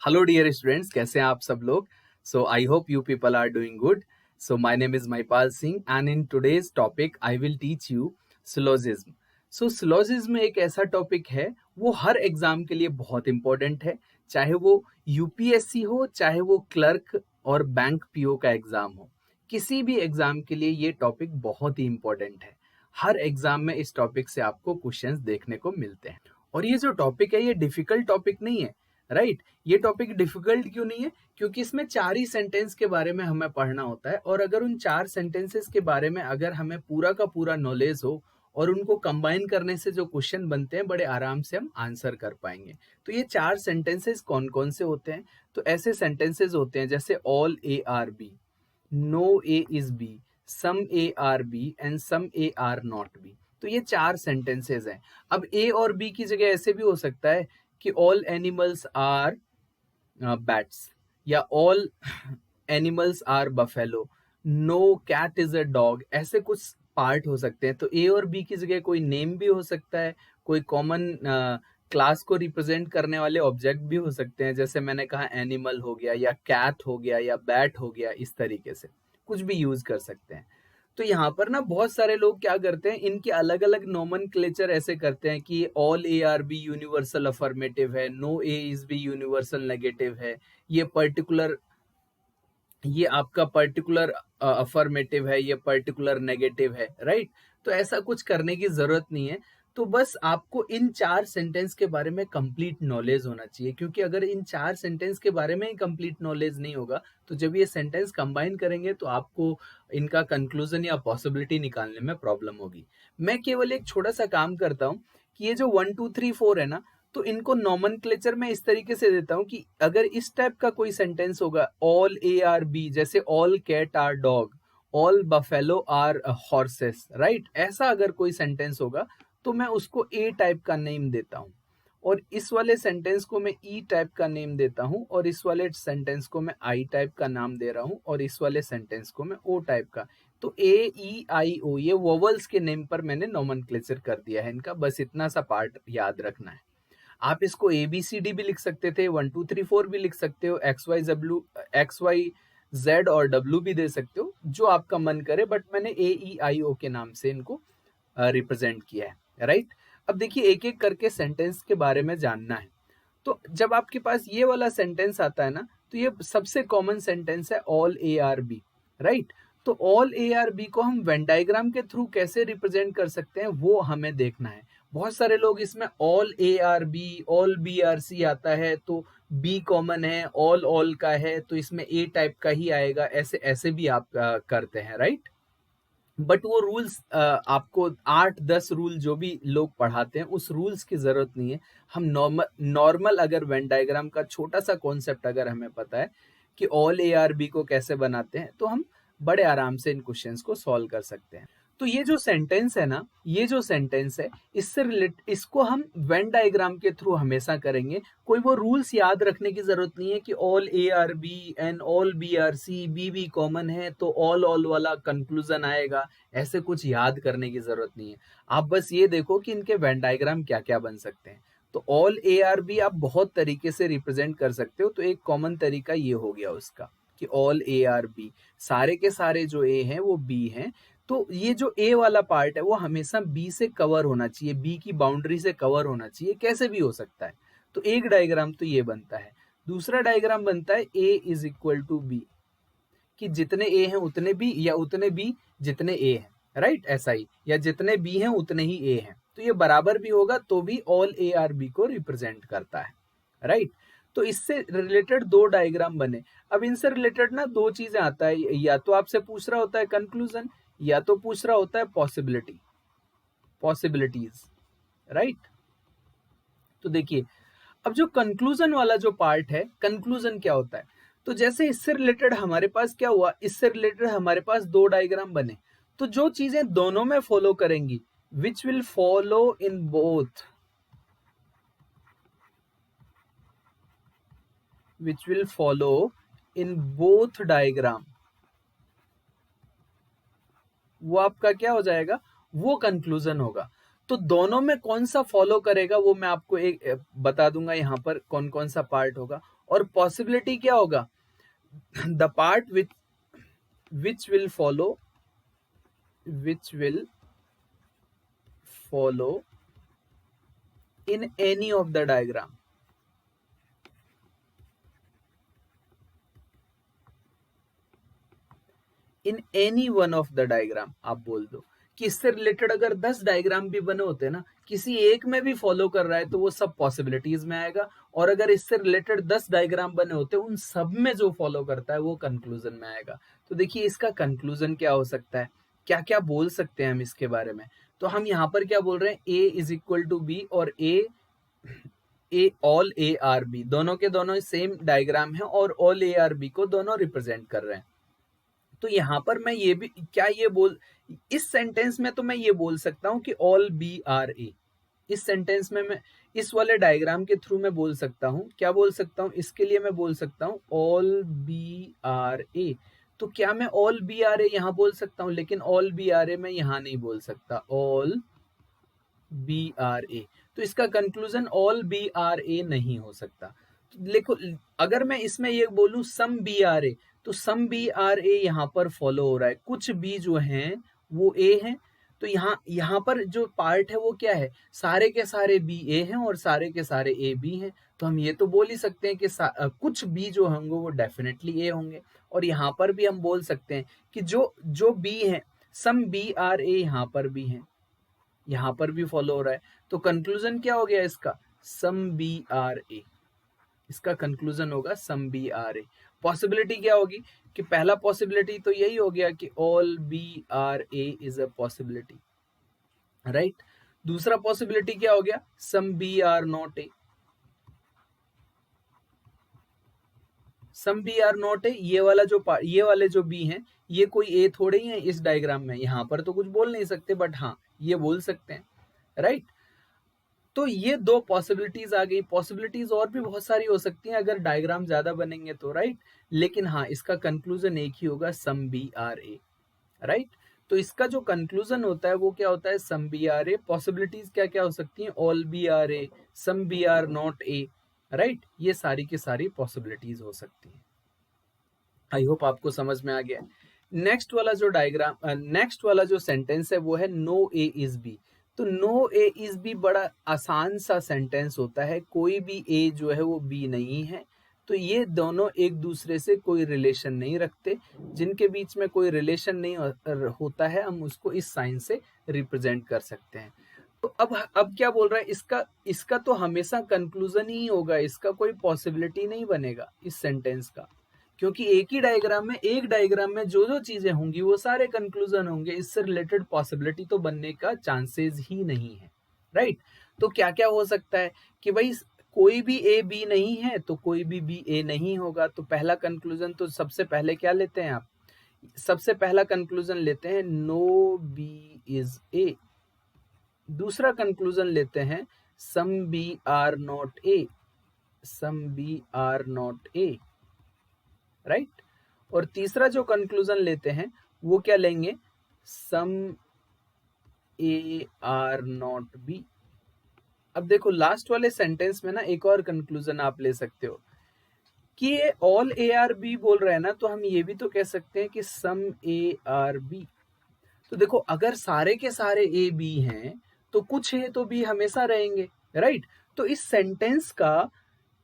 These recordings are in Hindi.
हेलो डियर स्टूडेंट्स, कैसे हैं आप सब लोग। So I hope you people are doing good. So my name is Mahipal Singh and in today's topic I will teach you syllogism. So syllogism एक ऐसा टॉपिक है, वो हर एग्जाम के लिए बहुत इंपॉर्टेंट है, चाहे वो यूपीएससी हो, चाहे वो क्लर्क और बैंक पीओ का एग्जाम हो। किसी भी एग्जाम के लिए ये टॉपिक बहुत ही इंपॉर्टेंट है। हर एग्जाम में इस टॉपिक से आपको क्वेश्चंस देखने को मिलते हैं। और ये जो टॉपिक है, ये डिफिकल्ट टॉपिक नहीं है, राइट। ये टॉपिक डिफिकल्ट क्यों नहीं है? क्योंकि इसमें 4 ही सेंटेंस के बारे में हमें पढ़ना होता है, और अगर उन 4 सेंटेंसेस के बारे में अगर हमें पूरा का पूरा नॉलेज हो और उनको कंबाइन करने से जो क्वेश्चन बनते हैं, बड़े आराम से हम आंसर कर पाएंगे। तो ये 4 सेंटेंसेस कौन कौन से होते हैं? तो ऐसे सेंटेंसेस होते हैं जैसे all A are B, no A is B, some A are B and some A are not B. तो ये 4 सेंटेंसेस हैं। अब ए और बी की जगह ऐसे भी हो सकता है कि ऑल एनिमल्स आर बैट्स, या all animals are buffalo, no cat is a dog. ऐसे कुछ पार्ट हो सकते हैं। तो ए और बी की जगह कोई नेम भी हो सकता है, कोई कॉमन क्लास को रिप्रेजेंट करने वाले ऑब्जेक्ट भी हो सकते हैं, जैसे मैंने कहा एनिमल हो गया, या कैट हो गया, या बैट हो गया। इस तरीके से कुछ भी यूज कर सकते हैं। तो यहाँ पर ना बहुत सारे लोग क्या करते हैं, इनके अलग अलग नोमेनक्लेचर ऐसे करते हैं कि all A are B universal affirmative है, no A is B universal negative है, ये पर्टिकुलर, ये आपका पर्टिकुलर अफर्मेटिव है, ये पर्टिकुलर नेगेटिव है, राइट। तो ऐसा कुछ करने की जरूरत नहीं है। तो बस आपको इन 4 सेंटेंस के बारे में कंप्लीट नॉलेज होना चाहिए, क्योंकि अगर इन 4 सेंटेंस के बारे में ही कंप्लीट नॉलेज नहीं होगा, तो जब ये सेंटेंस कंबाइन करेंगे तो आपको इनका कंक्लूजन या पॉसिबिलिटी निकालने में प्रॉब्लम होगी। मैं केवल एक छोटा सा काम करता हूँ कि ये जो 1 2 3 4 है ना, तो इनको नॉमेनक्लेचर में इस तरीके से देता हूं कि अगर इस टाइप का कोई सेंटेंस होगा, ऑल ए आर बी, जैसे all cat are dog, all buffalo are horses, right. ऐसा अगर कोई सेंटेंस होगा तो मैं उसको ए टाइप का नेम देता हूं, और इस वाले सेंटेंस को मैं ई टाइप का नेम देता हूं, और इस वाले सेंटेंस को मैं आई टाइप का नाम दे रहा हूं, और इस वाले सेंटेंस को मैं ओ टाइप का। तो ए ई आई ओ, ये वोवल्स के नेम पर मैंने नॉमेनक्लेचर कर दिया है इनका। बस इतना सा पार्ट याद रखना है। आप इसको ए बी सी डी भी लिख सकते थे, 1 2 3 4 भी लिख सकते हो, एक्स वाई जेड और डब्ल्यू भी दे सकते हो, जो आपका मन करे, बट मैंने ए ई आई ओ के नाम से इनको रिप्रेजेंट किया है, राइट। अब देखिए, एक एक करके सेंटेंस के बारे में जानना है। तो जब आपके पास ये वाला सेंटेंस आता है ना, तो ये सबसे कॉमन सेंटेंस है all A are B, right. तो ऑल ए आर बी को हम वेन डायग्राम के थ्रू कैसे रिप्रेजेंट कर सकते हैं, वो हमें देखना है। बहुत सारे लोग इसमें all A are B, all B are C आता है, तो बी कॉमन है, ऑल ऑल का है, तो इसमें ए टाइप का ही आएगा, ऐसे ऐसे भी आप करते हैं, राइट। बट वो रूल्स, आपको 8 10 रूल जो भी लोग पढ़ाते हैं, उस रूल्स की जरूरत नहीं है। हम नॉर्मल नॉर्मल अगर वेन डायग्राम का छोटा सा कॉन्सेप्ट अगर हमें पता है कि ऑल ए आर बी को कैसे बनाते हैं, तो हम बड़े आराम से इन क्वेश्चंस को सॉल्व कर सकते हैं। तो ये जो सेंटेंस है ना, ये जो सेंटेंस है, इसको हम वेन डायग्राम के थ्रू हमेशा करेंगे। कोई वो रूल्स याद रखने की जरूरत नहीं है कि all A are B and all B are C, B B common है तो ऑल ऑल वाला कंक्लूजन आएगा। ऐसे कुछ याद करने की जरूरत नहीं है। आप बस ये देखो कि इनके वेन डायग्राम क्या क्या बन सकते हैं। तो ऑल ए आर बी आप बहुत तरीके से रिप्रेजेंट कर सकते हो। तो एक कॉमन तरीका ये हो गया उसका कि ऑल ए आर बी, सारे के सारे जो ए हैं वो बी हैं। तो ये जो ए वाला पार्ट है वो हमेशा बी से कवर होना चाहिए, बी की बाउंड्री से कवर होना चाहिए, कैसे भी हो सकता है। तो एक डायग्राम तो ये बनता है। दूसरा डायग्राम बनता है ए इज इक्वल टू बी, कि जितने ए हैं उतने बी, या उतने बी जितने ए हैं, राइट। ऐसा ही, या जितने बी हैं उतने ही ए हैं। तो ये बराबर भी होगा तो भी ऑल ए आर बी को रिप्रेजेंट करता है, राइट। तो इससे रिलेटेड 2 डायग्राम बने। अब इनसे रिलेटेड ना 2 चीजें आता है, या तो आपसे पूछ रहा होता है कंक्लूजन, या तो पूछ रहा होता है पॉसिबिलिटीज, राइट। तो देखिए, अब जो कंक्लूजन वाला जो पार्ट है, कंक्लूजन क्या होता है? तो जैसे इससे रिलेटेड हमारे पास क्या हुआ, इससे रिलेटेड हमारे पास 2 डायग्राम बने। तो जो चीजें दोनों में फॉलो करेंगी, which will follow in both, which will follow in both diagram, वो आपका क्या हो जाएगा, वो कंक्लूजन होगा। तो दोनों में कौन सा फॉलो करेगा वो मैं आपको एक बता दूंगा यहाँ पर, कौन कौन सा पार्ट होगा। और पॉसिबिलिटी क्या होगा, the part which will follow in any of the diagram. In any one of the diagram आप बोल दो कि इससे रिलेटेड अगर 10 डायग्राम भी बने होते हैं ना, किसी एक में भी फॉलो कर रहा है तो वो सब पॉसिबिलिटीज में आएगा, और अगर इससे रिलेटेड 10 डायग्राम बने होते हैं उन सब में जो फॉलो करता है वो कंक्लूजन में आएगा। तो देखिए इसका कंक्लूजन क्या हो सकता है, क्या क्या बोल सकते हैं हम इसके बारे में। तो हम यहाँ पर क्या बोल रहे हैं, ए इज इक्वल टू बी और ए ऑल ए आर बी, दोनों के दोनों सेम डायग्राम है और ऑल ए आर बी को दोनों रिप्रेजेंट कर रहे हैं। तो यहां पर मैं ये भी क्या ये बोल, इस सेंटेंस में तो मैं ये बोल सकता हूं कि ऑल बी आर ए, इस सेंटेंस में मैं इस वाले डायग्राम के थ्रू मैं बोल सकता हूं, क्या बोल सकता हूं, इसके लिए मैं बोल सकता हूं ऑल बी आर ए। तो क्या मैं ऑल बी आर ए यहां बोल सकता हूं, लेकिन ऑल बी आर ए मैं यहां नहीं बोल सकता, ऑल बी आर ए। तो इसका कंक्लूजन ऑल बी आर ए नहीं हो सकता। तो देखो अगर मैं इसमें ये बोलूं सम बी आर ए, तो सम बी आर ए यहाँ पर फॉलो हो रहा है, कुछ बी जो हैं वो ए हैं। तो यहाँ पर जो पार्ट है वो क्या है, सारे के सारे बी ए हैं और सारे के सारे ए बी हैं। तो हम ये तो बोल ही सकते हैं कि कुछ बी जो होंगे वो डेफिनेटली ए होंगे। और यहाँ पर भी हम बोल सकते हैं कि जो जो बी हैं, सम बी आर ए यहाँ पर भी हैं, यहाँ पर भी फॉलो हो रहा है। तो कंक्लूजन क्या हो गया इसका, सम बी आर ए। इसका कंक्लूजन होगा some B are A. Possibility क्या होगी कि पहला पॉसिबिलिटी तो यही हो गया कि all B are A is a possibility, right. दूसरा पॉसिबिलिटी क्या हो गया, some B are not A. Some B are not A, ये वाले जो बी हैं ये कोई ए थोड़े ही है इस डायग्राम में, यहां पर तो कुछ बोल नहीं सकते, बट हाँ ये बोल सकते हैं, राइट। तो ये दो पॉसिबिलिटीज आ गई। पॉसिबिलिटीज और भी बहुत सारी हो सकती हैं अगर डायग्राम ज्यादा बनेंगे तो, राइट। लेकिन हाँ इसका कंक्लूजन एक ही होगा, some B are A, right. तो इसका जो कंक्लूजन होता है वो क्या होता है, some B are A. Possibilities क्या क्या हो सकती हैं, all B are A, some B are not A, right. ये सारी की सारी पॉसिबिलिटीज हो सकती हैं। आई होप आपको समझ में आ गया। नेक्स्ट वाला जो सेंटेंस है वो है नो ए इज बी। तो नो ए इज बी बड़ा आसान सा सेंटेंस होता है, कोई भी ए जो है वो बी नहीं है। तो ये दोनों एक दूसरे से कोई रिलेशन नहीं रखते, जिनके बीच में कोई रिलेशन नहीं होता है हम उसको इस साइन से रिप्रेजेंट कर सकते हैं। तो अब क्या बोल रहा है, इसका तो हमेशा कंक्लूजन ही होगा, इसका कोई पॉसिबिलिटी नहीं बनेगा इस सेंटेंस का, क्योंकि एक डायग्राम में जो जो चीजें होंगी वो सारे कंक्लूजन होंगे, इससे रिलेटेड पॉसिबिलिटी तो बनने का चांसेस ही नहीं है, राइट। तो क्या क्या हो सकता है कि भाई कोई भी ए बी नहीं है तो कोई भी ए नहीं होगा। तो पहला कंक्लूजन तो सबसे पहले क्या लेते हैं आप, सबसे पहला कंक्लूजन लेते हैं नो बी इज ए। दूसरा कंक्लूजन लेते हैं some B are not A, some B are not A, right. और तीसरा जो कंक्लूजन लेते हैं वो क्या लेंगे, some A are not B. अब देखो लास्ट वाले सेंटेंस में ना एक और कंक्लूजन आप ले सकते हो कि ये ऑल ए आर बी बोल रहे हैं ना, तो हम ये भी तो कह सकते हैं कि सम ए आर बी। तो देखो अगर सारे के सारे ए बी हैं तो कुछ ए तो बी हमेशा रहेंगे, राइट। तो इस सेंटेंस का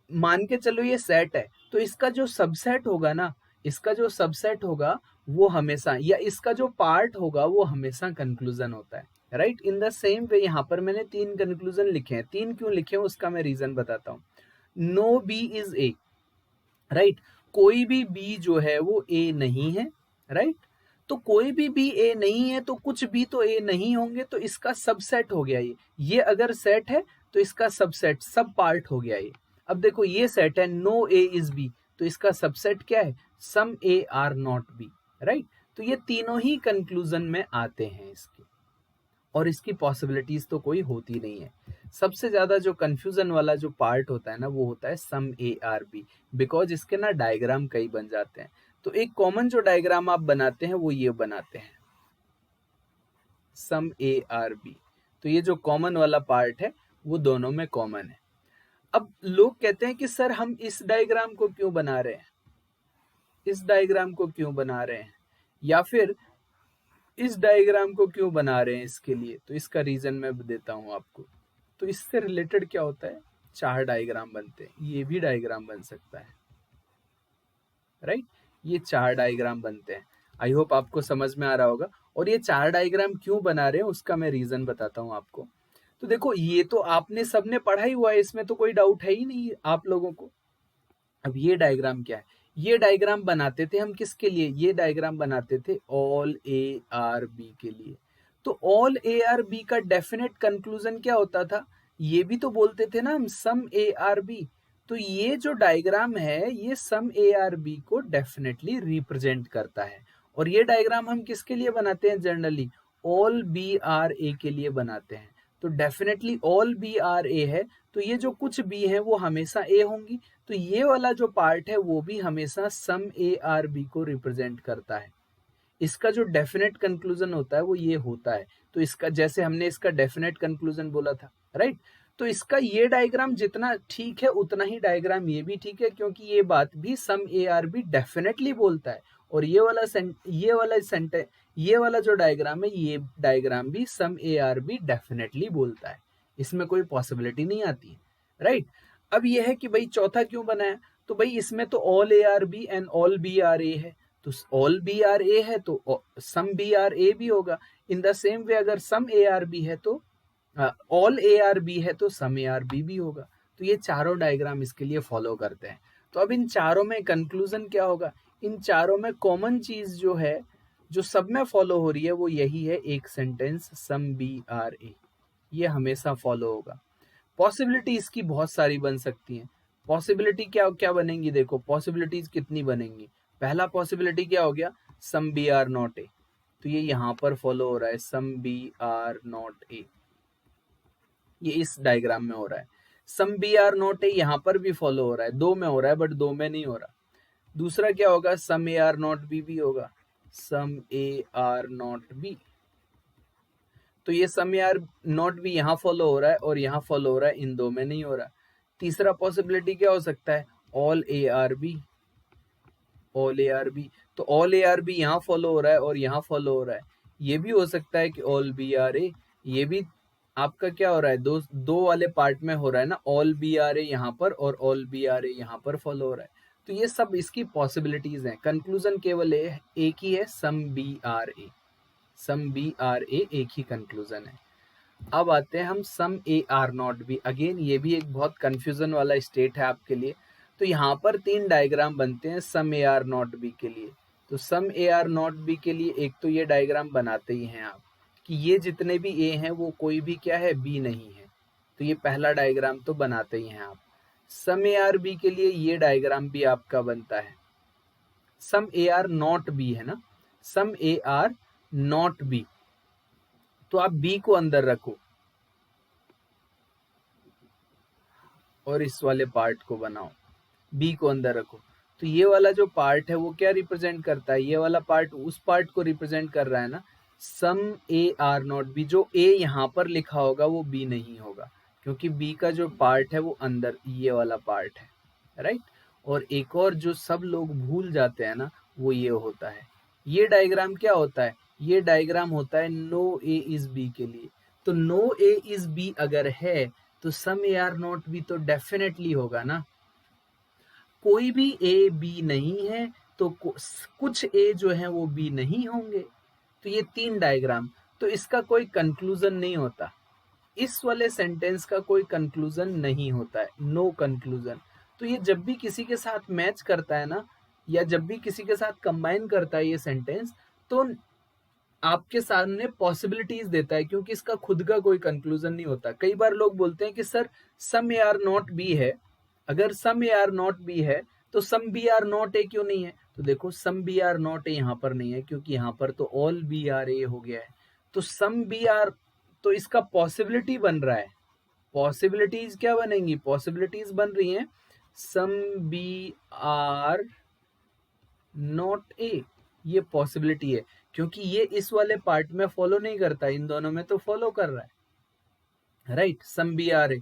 मान के चलो ये सेट है, तो इसका जो सबसेट होगा ना, इसका जो सबसेट होगा वो हमेशा, या इसका जो पार्ट होगा वो हमेशा कंक्लूजन होता है, right. In the same way यहाँ पर मैंने 3 कंक्लूजन लिखे हैं। 3 क्यों लिखे हैं उसका मैं रीजन बताता हूँ। No B is A, right. कोई भी बी जो है वो ए नहीं है, राइट। तो कोई भी बी ए नहीं है तो कुछ बी तो ए नहीं होंगे, तो इसका सबसेट हो गया ये अगर सेट है तो इसका सबसेट सब पार्ट हो गया ये। अब देखो ये सेट है नो ए इज बी, तो इसका सबसेट क्या है, some A are not B, right. तो ये तीनों ही कंक्लूजन में आते हैं इसके, और इसकी पॉसिबिलिटीज तो कोई होती नहीं है। सबसे ज्यादा जो कंफ्यूजन वाला जो पार्ट होता है ना वो होता है some A are B, because इसके ना डायग्राम कई बन जाते हैं। तो एक कॉमन जो डायग्राम आप बनाते हैं वो ये बनाते हैं, सम ए आर बी। तो ये जो कॉमन वाला पार्ट है वो दोनों में कॉमन है। अब लोग कहते हैं कि सर हम इस डायग्राम को क्यों बना रहे हैं, इस डायग्राम को क्यों बना रहे हैं, या फिर इस डायग्राम को क्यों बना रहे हैं इसके लिए। तो इसका रीजन मैं देता हूं आपको। तो इससे रिलेटेड क्या होता है, 4 डायग्राम बनते हैं, ये भी डायग्राम बन सकता है, राइट। ये 4 डायग्राम बनते हैं। आई होप आपको समझ में आ रहा होगा। और ये 4 डायग्राम क्यों बना रहे हैं उसका मैं रीजन बताता हूं आपको। तो देखो, ये तो आपने सबने पढ़ा ही हुआ है, इसमें तो कोई डाउट है ही नहीं आप लोगों को। अब ये डायग्राम क्या है, ये डायग्राम बनाते थे हम किसके लिए, ये डायग्राम बनाते थे ऑल ए आर बी के लिए। तो ऑल ए आर बी का डेफिनेट कंक्लूजन क्या होता था, ये भी तो बोलते थे ना हम, सम ए आर बी। तो ये जो डायग्राम है ये सम ए आर बी को डेफिनेटली रिप्रेजेंट करता है। और ये डायग्राम हम किसके लिए बनाते हैं, जनरली ऑल बी आर ए के लिए बनाते हैं। तो definitely all B are A है, तो ये जो कुछ बी है वो हमेशा ए होंगी। तो ये वाला जो पार्ट है वो भी हमेशा सम ए आर बी को रिप्रेजेंट करता है। इसका जो डेफिनेट कंक्लूजन होता है वो ये होता है। तो इसका, जैसे हमने इसका डेफिनेट कंक्लूजन बोला था, राइट। तो इसका ये डायग्राम जितना ठीक है उतना ही डायग्राम ये भी ठीक है, क्योंकि ये बात भी सम ए आर बी डेफिनेटली बोलता है। और ये वाला जो डायग्राम है, ये डायग्राम भी सम ए आर बी डेफिनेटली बोलता है। इसमें कोई पॉसिबिलिटी नहीं आती है, राइट। अब ये है कि भाई चौथा क्यों बनाया, तो भाई इसमें तो all A are B and all B are A है। तो ऑल बी आर ए है तो सम बी आर ए भी होगा। इन द सेम वे अगर सम ए आर बी है तो ऑल ए आर बी है तो सम ए आर बी भी होगा। तो ये चारों डायग्राम इसके लिए फॉलो करते हैं। तो अब इन चारों में कंक्लूजन क्या होगा, इन चारों में कॉमन चीज जो है, जो सब में फॉलो हो रही है, वो यही है, एक सेंटेंस सम बी आर ए। ये हमेशा फॉलो होगा। पॉसिबिलिटी इसकी बहुत सारी बन सकती हैं। पॉसिबिलिटी क्या क्या बनेंगी, देखो पॉसिबिलिटीज कितनी बनेंगी। पहला पॉसिबिलिटी क्या हो गया, some B are not A. तो ये यहाँ पर फॉलो हो रहा है, some B are not A, ये इस डायग्राम में हो रहा है। Some B are not A यहाँ पर भी फॉलो हो रहा है, दो में हो रहा है बट दो में नहीं हो रहा। दूसरा क्या होगा, सम ए आर नॉट बी भी होगा, सम ए आर नॉट बी। तो ये सम ए आर नॉट बी यहाँ फॉलो हो रहा है और यहाँ फॉलो हो रहा है, इन दो में नहीं हो रहा। तीसरा पॉसिबिलिटी क्या हो सकता है, all A are B, all A are B. तो ऑल ए आर बी यहाँ फॉलो हो रहा है और यहाँ फॉलो हो रहा है। ये भी हो सकता है कि ऑल बी आर ए, ये भी आपका क्या हो रहा है, दो दो वाले पार्ट में हो रहा है ना, ऑल बी आर ए यहाँ पर और ऑल बी आर ए यहाँ पर फॉलो हो रहा है। तो ये सब इसकी पॉसिबिलिटीज हैं। कंक्लूजन केवल एक ही है, some B are A, some B are A एक ही कंक्लूजन है। अब आते हैं हम some A are not B. Again ये भी एक बहुत कंफ्यूजन वाला स्टेट है आपके लिए। तो यहाँ पर 3 डायग्राम बनते हैं सम ए आर नॉट बी के लिए। तो सम ए आर नॉट बी के लिए एक तो ये डायग्राम बनाते ही हैं आप कि ये जितने भी ए हैं वो कोई भी क्या है, बी नहीं है। तो ये पहला डायग्राम तो बनाते ही हैं आप। सम ए आर बी के लिए ये डायग्राम भी आपका बनता है। Some A are not B है ना, सम ए आर नॉट बी, तो आप बी को अंदर रखो और इस वाले पार्ट को बनाओ, बी को अंदर रखो। तो ये वाला जो पार्ट है वो क्या रिप्रेजेंट करता है, ये वाला पार्ट उस पार्ट को रिप्रेजेंट कर रहा है ना, सम ए आर नॉट बी। जो ए यहाँ पर लिखा होगा वो बी नहीं होगा, क्योंकि बी का जो पार्ट है वो अंदर ये वाला पार्ट है, राइट। और एक और जो सब लोग भूल जाते हैं ना, वो ये होता है, ये डायग्राम क्या होता है, ये डायग्राम होता है नो ए इज बी के लिए। तो नो ए इज बी अगर है तो सम ए आर नॉट बी तो डेफिनेटली होगा ना। कोई भी ए बी नहीं है तो कुछ ए जो है वो बी नहीं होंगे। तो ये 3 डायग्राम, तो इसका कोई कंक्लूजन नहीं होता, इस वाले सेंटेंस का कोई कंक्लूजन नहीं होता है, नो कंक्लूजन। तो ये जब भी किसी के साथ मैच करता है ना, या जब भी किसी के साथ कंबाइन करता है ये सेंटेंस, तो आपके सामने पॉसिबिलिटीज देता है, क्योंकि इसका खुद का कोई कंक्लूजन नहीं होता। कई बार लोग बोलते हैं कि sir some A are not B है, अगर some A are not B है तो some B are not A क्यों नहीं है। तो देखो some B are not A यहाँ पर नहीं है, क्योंकि यहाँ पर तो ऑल बी आर ए हो गया है। तो सम बी आर, तो इसका पॉसिबिलिटी बन रहा है, पॉसिबिलिटीज क्या बनेंगी, पॉसिबिलिटीज बन रही हैं some B are not A, ये पॉसिबिलिटी है, क्योंकि ये इस वाले पार्ट में फॉलो नहीं करता, इन दोनों में तो फॉलो कर रहा है, right, some B are A.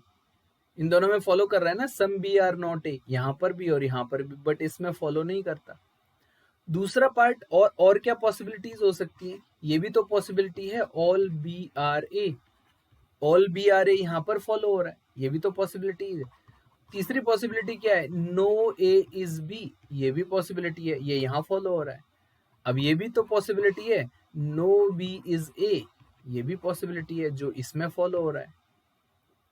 इन दोनों में फॉलो कर रहा है ना, some B are not A, यहाँ पर भी और यहाँ पर भी, बट इसमें फॉलो नहीं करता। दूसरा पार्ट, और क्या पॉसिबिलिटीज हो सकती हैं, ये भी तो पॉसिबिलिटी है, all B are A, all B are A यहाँ पर फॉलो हो रहा है, ये भी तो पॉसिबिलिटी है। तीसरी पॉसिबिलिटी क्या है, नो ए इज बी, ये भी पॉसिबिलिटी है, ये यहाँ फॉलो हो रहा है। अब ये भी तो पॉसिबिलिटी है, नो बी इज ए, ये भी पॉसिबिलिटी है जो इसमें फॉलो हो रहा है,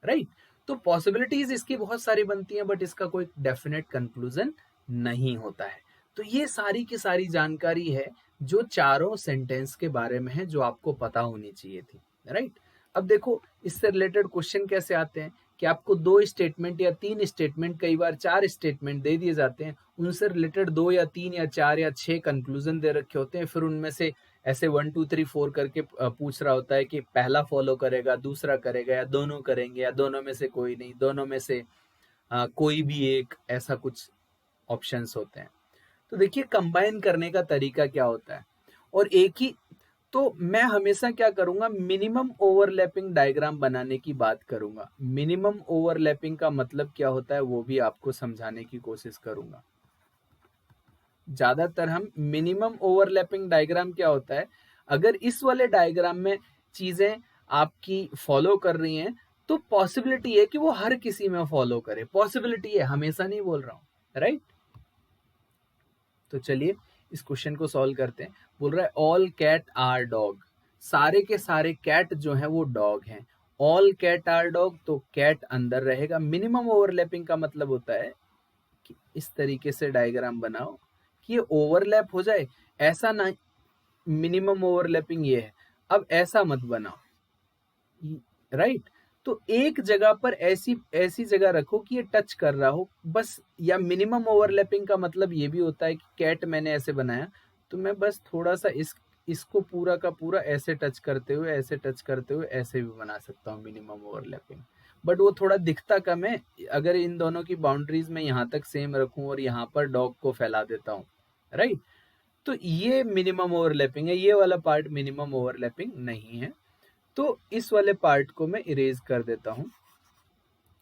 राइट। तो पॉसिबिलिटीज इसकी बहुत सारी बनती हैं, बट इसका कोई डेफिनेट कंक्लूजन नहीं होता है। तो ये सारी की सारी जानकारी है जो चारों सेंटेंस के बारे में है, जो आपको पता होनी चाहिए थी, राइट। अब देखो इससे रिलेटेड क्वेश्चन कैसे आते हैं कि आपको 2 स्टेटमेंट या 3 स्टेटमेंट, कई बार 4 स्टेटमेंट दे दिए जाते हैं, उनसे रिलेटेड 2 या 3 या 4 या 6 कंक्लूजन दे रखे होते हैं, फिर उनमें से ऐसे 1 2 3 4 करके पूछ रहा होता है कि पहला फॉलो करेगा, दूसरा करेगा, या दोनों करेंगे, या दोनों में से कोई नहीं, दोनों में से कोई भी एक, ऐसा कुछ ऑप्शंस होते हैं। तो देखिए कंबाइन करने का तरीका क्या होता है, और एक ही, तो मैं हमेशा क्या करूंगा, मिनिमम ओवरलैपिंग डायग्राम बनाने की बात करूंगा। मिनिमम ओवरलैपिंग का मतलब क्या होता है वो भी आपको समझाने की कोशिश करूंगा। ज्यादातर हम मिनिमम ओवरलैपिंग डायग्राम क्या होता है, अगर इस वाले डायग्राम में चीजें आपकी फॉलो कर रही हैं तो पॉसिबिलिटी है कि वो हर किसी में फॉलो करे, पॉसिबिलिटी है, हमेशा नहीं बोल रहा हूं, राइट। तो चलिए इस क्वेश्चन को सॉल्व करते हैं। बोल रहा है ऑल कैट आर डॉग, सारे के सारे कैट जो हैं वो डॉग हैं। ऑल कैट आर डॉग, तो कैट अंदर रहेगा। मिनिमम ओवरलैपिंग का मतलब होता है कि इस तरीके से डायग्राम बनाओ कि ये ओवरलैप हो जाए, ऐसा ना, मिनिमम ओवरलैपिंग ये है। अब ऐसा मत बनाओ, राइट। तो एक जगह पर ऐसी ऐसी जगह रखो कि ये टच कर रहा हो बस। या मिनिमम ओवरलैपिंग का मतलब ये भी होता है कि कैट मैंने ऐसे बनाया, तो मैं बस थोड़ा सा इसको पूरा का पूरा ऐसे टच करते हुए, ऐसे टच करते हुए, ऐसे भी बना सकता हूँ मिनिमम ओवरलैपिंग, बट वो थोड़ा दिखता कम है। अगर इन दोनों की बाउंड्रीज में यहाँ तक सेम रखूं और यहाँ पर डॉग को फैला देता हूँ, राइट, तो ये मिनिमम ओवरलैपिंग है। ये वाला पार्ट मिनिमम ओवरलैपिंग नहीं है। तो इस वाले पार्ट को मैं इरेज कर देता हूँ,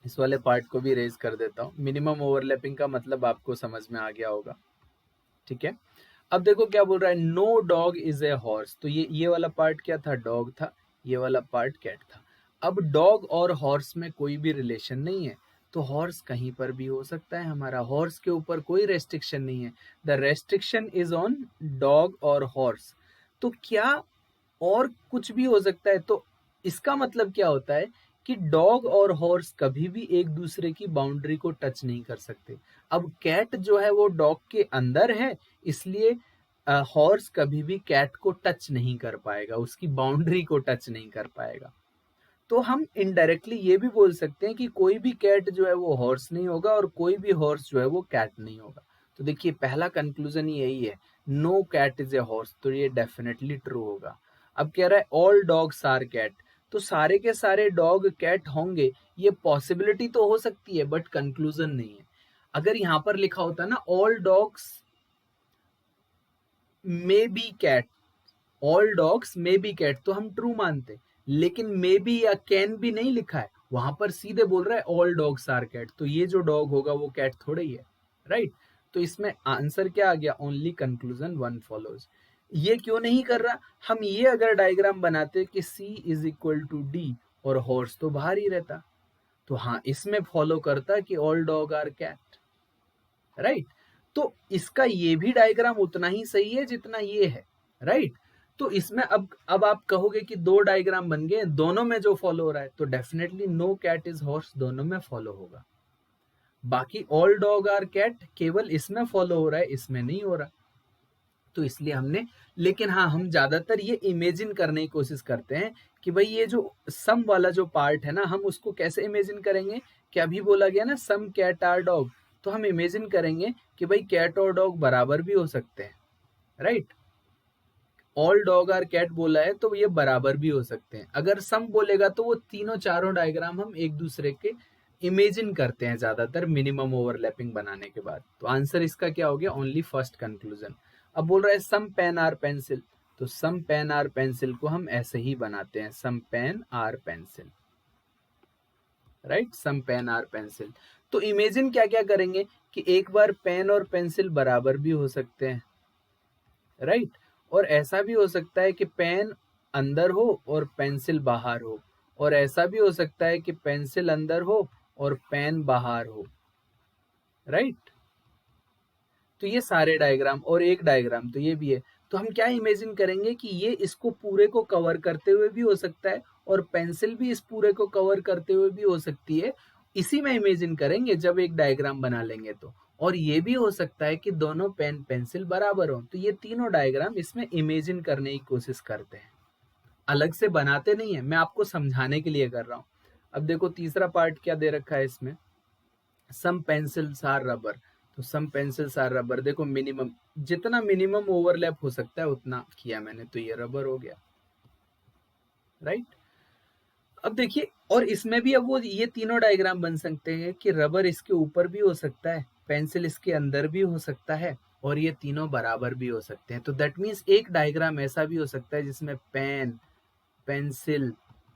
इस वाले पार्ट को भी इरेज कर देता हूँ। मिनिमम ओवरलैपिंग का मतलब आपको समझ में आ गया होगा, ठीक है। अब देखो क्या बोल रहा है, no dog is a horse, तो ये वाला पार्ट क्या था, डॉग था, ये वाला पार्ट कैट था। अब डॉग और हॉर्स में कोई भी रिलेशन नहीं है, तो हॉर्स कहीं पर भी हो सकता है हमारा, हॉर्स के ऊपर कोई रेस्ट्रिक्शन नहीं है। The restriction is on dog और हॉर्स। तो क्या और कुछ भी हो सकता है, तो इसका मतलब क्या होता है कि डॉग और हॉर्स कभी भी एक दूसरे की बाउंड्री को टच नहीं कर सकते। अब कैट जो है वो डॉग के अंदर है, इसलिए हॉर्स कभी भी कैट को टच नहीं कर पाएगा, उसकी बाउंड्री को टच नहीं कर पाएगा। तो हम इनडायरेक्टली ये भी बोल सकते हैं कि कोई भी कैट जो है वो हॉर्स नहीं होगा और कोई भी हॉर्स जो है वो कैट नहीं होगा। तो देखिए पहला कंक्लूजन यही है, no cat is a horse, तो ये डेफिनेटली ट्रू होगा। अब कह रहा है ऑल डॉग्स आर कैट, तो सारे के सारे डॉग कैट होंगे, ये पॉसिबिलिटी तो हो सकती है बट कंक्लूजन नहीं है। अगर यहाँ पर लिखा होता ना all dogs may be cat, all dogs may be cat, तो हम ट्रू मानते, लेकिन मे बी या कैन भी नहीं लिखा है, वहां पर सीधे बोल रहा है ऑल डॉग्स आर कैट, तो ये जो डॉग होगा वो कैट थोड़ा ही है, राइट। तो इसमें आंसर क्या आ गया, ओनली कंक्लूजन वन फॉलोज। ये क्यों नहीं कर रहा, हम ये अगर डायग्राम बनाते कि C is equal to D और हॉर्स तो बाहर ही रहता, तो हाँ इसमें फॉलो करता कि all dog are cat, right. तो इसका ये भी डायग्राम उतना ही सही है जितना ये है, राइट। तो इसमें अब आप कहोगे कि 2 डायग्राम बन गए, दोनों में जो फॉलो हो रहा है, तो definitely no cat is horse दोनों में फॉलो होगा। बाकी ऑल डॉग आर कैट केवल इसमें फॉलो हो रहा है, इसमें नहीं हो रहा, तो इसलिए हमने, लेकिन हाँ हम ज्यादातर ये इमेजिन करने की कोशिश करते हैं कि भाई ये जो सम वाला जो पार्ट है ना, हम उसको कैसे इमेजिन करेंगे कि अभी बोला गया ना सम कैट आर डॉग, तो हम इमेजिन करेंगे कि भाई कैट और डॉग बराबर भी हो सकते हैं, right. All dog are cat बोला है तो ये बराबर भी हो सकते हैं। अगर सम बोलेगा तो वो तीनों चारों डायग्राम हम एक दूसरे के इमेजिन करते हैं ज्यादातर मिनिमम ओवरलैपिंग बनाने के बाद। तो आंसर इसका क्या हो गया, ओनली फर्स्ट कंक्लूजन। अब बोल रहा है सम पेन आर पेंसिल, तो सम पेन आर पेंसिल को हम ऐसे ही बनाते हैं, some pen are pencil. Right, some pen are pencil. तो इमेजिन क्या क्या करेंगे कि एक बार पेन और पेंसिल बराबर भी हो सकते हैं, राइट, और ऐसा भी हो सकता है कि पेन अंदर हो और पेंसिल बाहर हो, और ऐसा भी हो सकता है कि पेंसिल अंदर हो और पेन बाहर हो, राइट। तो ये सारे डायग्राम, और एक डायग्राम तो ये भी है। तो हम क्या इमेजिन करेंगे कि ये इसको पूरे को कवर करते हुए भी हो सकता है और पेंसिल भी इस पूरे को कवर करते हुए भी हो सकती है। इसी में इमेजिन करेंगे जब एक डायग्राम बना लेंगे तो। और ये भी हो सकता है कि दोनों पेन पेंसिल बराबर हो। तो ये तीनों डायग्राम इसमें इमेजिन करने की कोशिश करते हैं, अलग से बनाते नहीं है, मैं आपको समझाने के लिए कर रहा हूँ। अब देखो तीसरा पार्ट क्या दे रखा है इसमें, सम पेंसिल्स आर रबर। तो सम पेंसिल्स आर रबर, देखो मिनिमम, जितना मिनिमम ओवरलैप हो सकता है उतना किया मैंने, तो ये रबर हो गया, राइट। अब देखिए, और इसमें भी अब वो ये तीनों डायग्राम बन सकते हैं कि रबर इसके ऊपर भी हो सकता है, पेंसिल इसके अंदर भी हो सकता है, और ये तीनों बराबर भी हो सकते हैं। तो दैट मीन्स एक डायग्राम ऐसा भी हो सकता है जिसमें पेन, पेंसिल,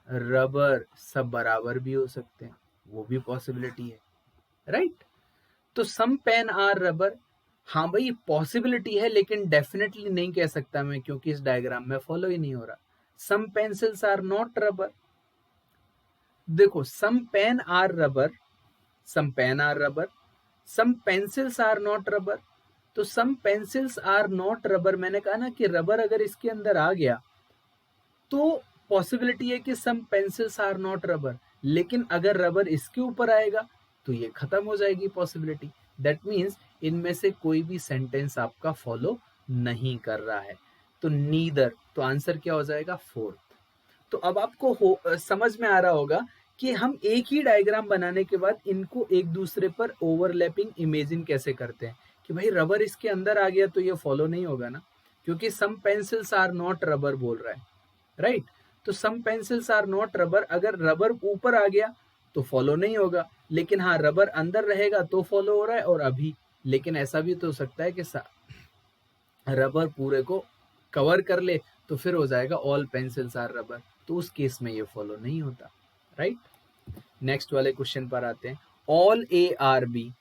रबर सब बराबर भी हो सकते हैं, वो भी पॉसिबिलिटी है, राइट। तो सम पेन आर रबर, हाँ भाई पॉसिबिलिटी है, लेकिन डेफिनेटली नहीं कह सकता मैं, क्योंकि इस डायग्राम में फॉलो ही नहीं हो रहा। Some pencils are not rubber, देखो some pen are rubber, some pen are rubber, some pencils are not rubber. तो some pencils are not rubber, मैंने कहा ना कि रबर अगर इसके अंदर आ गया तो पॉसिबिलिटी है कि सम पेंसिल्स आर नॉट रबर, लेकिन अगर रबर इसके ऊपर आएगा तो ये खत्म हो जाएगी पॉसिबिलिटी। दैट मीन्स इनमें से कोई भी सेंटेंस आपका फॉलो नहीं कर रहा है, तो नीदर, तो आंसर क्या हो जाएगा, फोर्थ। तो अब आपको समझ में आ रहा होगा कि हम एक ही डायग्राम बनाने के बाद इनको एक दूसरे पर ओवरलैपिंग इमेजिन कैसे करते हैं, कि भाई रबर इसके अंदर आ गया तो ये फॉलो नहीं होगा ना, क्योंकि सम पेंसिल्स आर नॉट रबर बोल रहा है, राइट। तो some pencils are not rubber, अगर रबर ऊपर आ गया तो फॉलो नहीं होगा, लेकिन हाँ रबर अंदर रहेगा तो फॉलो हो रहा है। और अभी लेकिन ऐसा भी तो हो सकता है कि रबर पूरे को कवर कर ले, तो फिर हो जाएगा ऑल पेंसिल्स आर रबर, तो उस केस में ये फॉलो नहीं होता, राइट। नेक्स्ट वाले क्वेश्चन पर आते हैं, ऑल ए आर बी।